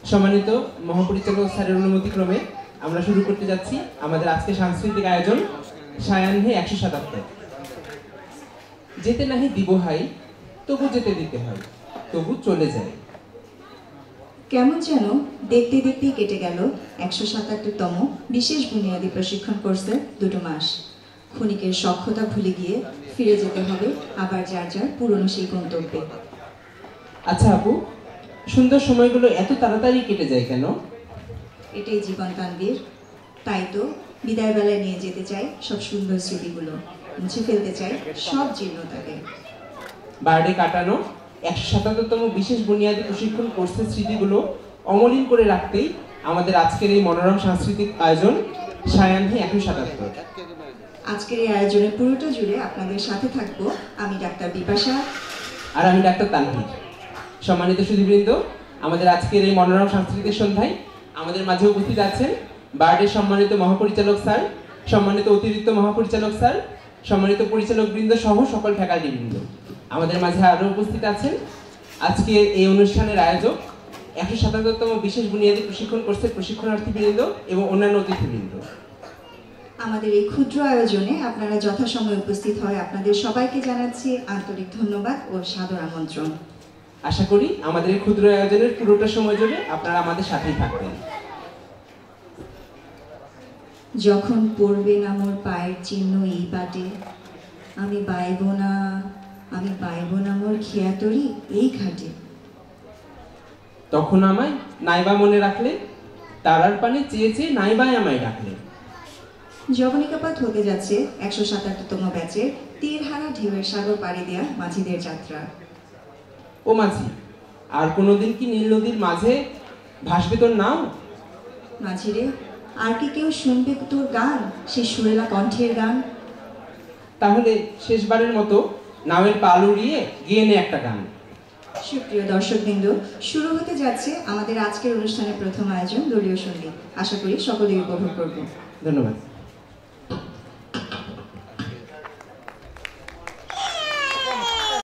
সম্মানিত মহাপরিচালক স্যারের অনুমতিক্রমে আমরা শুরু করতে যাচ্ছি আমাদের আজকে সাংস্কৃতিক আয়োজন সায়াহ্নে 177। যেতে নাহি দিব হাই, তবু যেতে দিতে হয়, তবু চলে যায়। কেমন যেন দেখতে দেখতেই কেটে গেল 177তম বিশেষ বুনিয়াদী প্রশিক্ষণ কোর্সের 2 মাস। ক্ষণিকের সক্ষতা ভুলে গিয়ে ফিরে যেতে হবে আবার যার যার পুরনো সেই গন্তব্যে। আচ্ছা আপু, সুন্দর সময়গুলো এত তাড়াতাড়ি কেটে যায় কেন? এটাই জীবন তানবীর, তাই তো বিদায় বেলায় নিয়ে যেতে চাই সব সুন্দর স্মৃতিগুলো, মুছে ফেলতে চাই সব জীর্ণতাকে। বার্ডে কাটানো 177তম বিশেষ বুনিয়াদী প্রশিক্ষণ কোর্সের স্মৃতিগুলো অমলিন করে রাখতেই আমাদের আজকের এই মনোরম সাংস্কৃতিক আয়োজন সায়াহ্নে 177। আজকের এই আয়োজনের পুরোটা জুড়ে আপনাদের সাথে থাকবো আমি ডাক্তার বিপাশা আর আমি ডাক্তার তানভীর। সম্মানিত সুধীবৃন্দ, আমাদের আজকের এই মনোরম সাংস্কৃতিক সন্ধ্যায় আমাদের মাঝে উপস্থিত আছেন বার্ডের সম্মানিত মহাপরিচালক স্যার, সম্মানিত অতিরিক্ত মহাপরিচালক স্যার, সম্মানিত পরিচালক বৃন্দ সহ সকল ফ্যাকাল্টি বৃন্দ। আমাদের মাঝে আরও উপস্থিত আছেন আজকে এই অনুষ্ঠানের আয়োজক 177তম বিশেষ বুনিয়াদী প্রশিক্ষণ কোর্সের প্রশিক্ষণার্থীবৃন্দ এবং অন্যান্য অতিথিবৃন্দ। আমাদের এই ক্ষুদ্র আয়োজনে আপনারা যথাসময়ে উপস্থিত হয় আপনাদের সবাইকে জানাচ্ছি আন্তরিক ধন্যবাদ ও সাদর আমন্ত্রণ। আশা করি আমাদের এই ক্ষুদ্র আয়োজনের পুরোটা সময় জুড়ে আপনারা আমাদের সাথেই থাকবেন। যখন পড়বে না মোর পায়ের চিহ্ন এই বাটে, আমি বাইব না মোর খেয়াতরি এই ঘাটে। তখন আমায় নাইবা মনে রাখলে, তারার পানে চেয়ে চেয়ে নাইবাই আমায় ডাকলে। যবনিকাপাত হতে যাচ্ছে 177তম ব্যাচের তীরহারা ঢেউয়ের সাগর পাড়ি দেয়া মাঝিদের যাত্রা। ও মাঝি, আর কোনোদিন কি নীল নদীর মাঝে ভাসবে তোর নাও? মাঝিরে, আর কি কেউ শুনবে তোর গান, সেই সুরেলা কণ্ঠের গান? তাহলে শেষবারের মতো নাওয়ের পাল উড়িয়ে গিয়ে নে একটা গান। সুপ্রিয় দর্শকবৃন্দ, শুরু হতে যাচ্ছে আমাদের আজকের অনুষ্ঠানের প্রথম আয়োজন দলীয় সঙ্গীত। আশা করি সকলেই উপভোগ করব। ধন্যবাদ।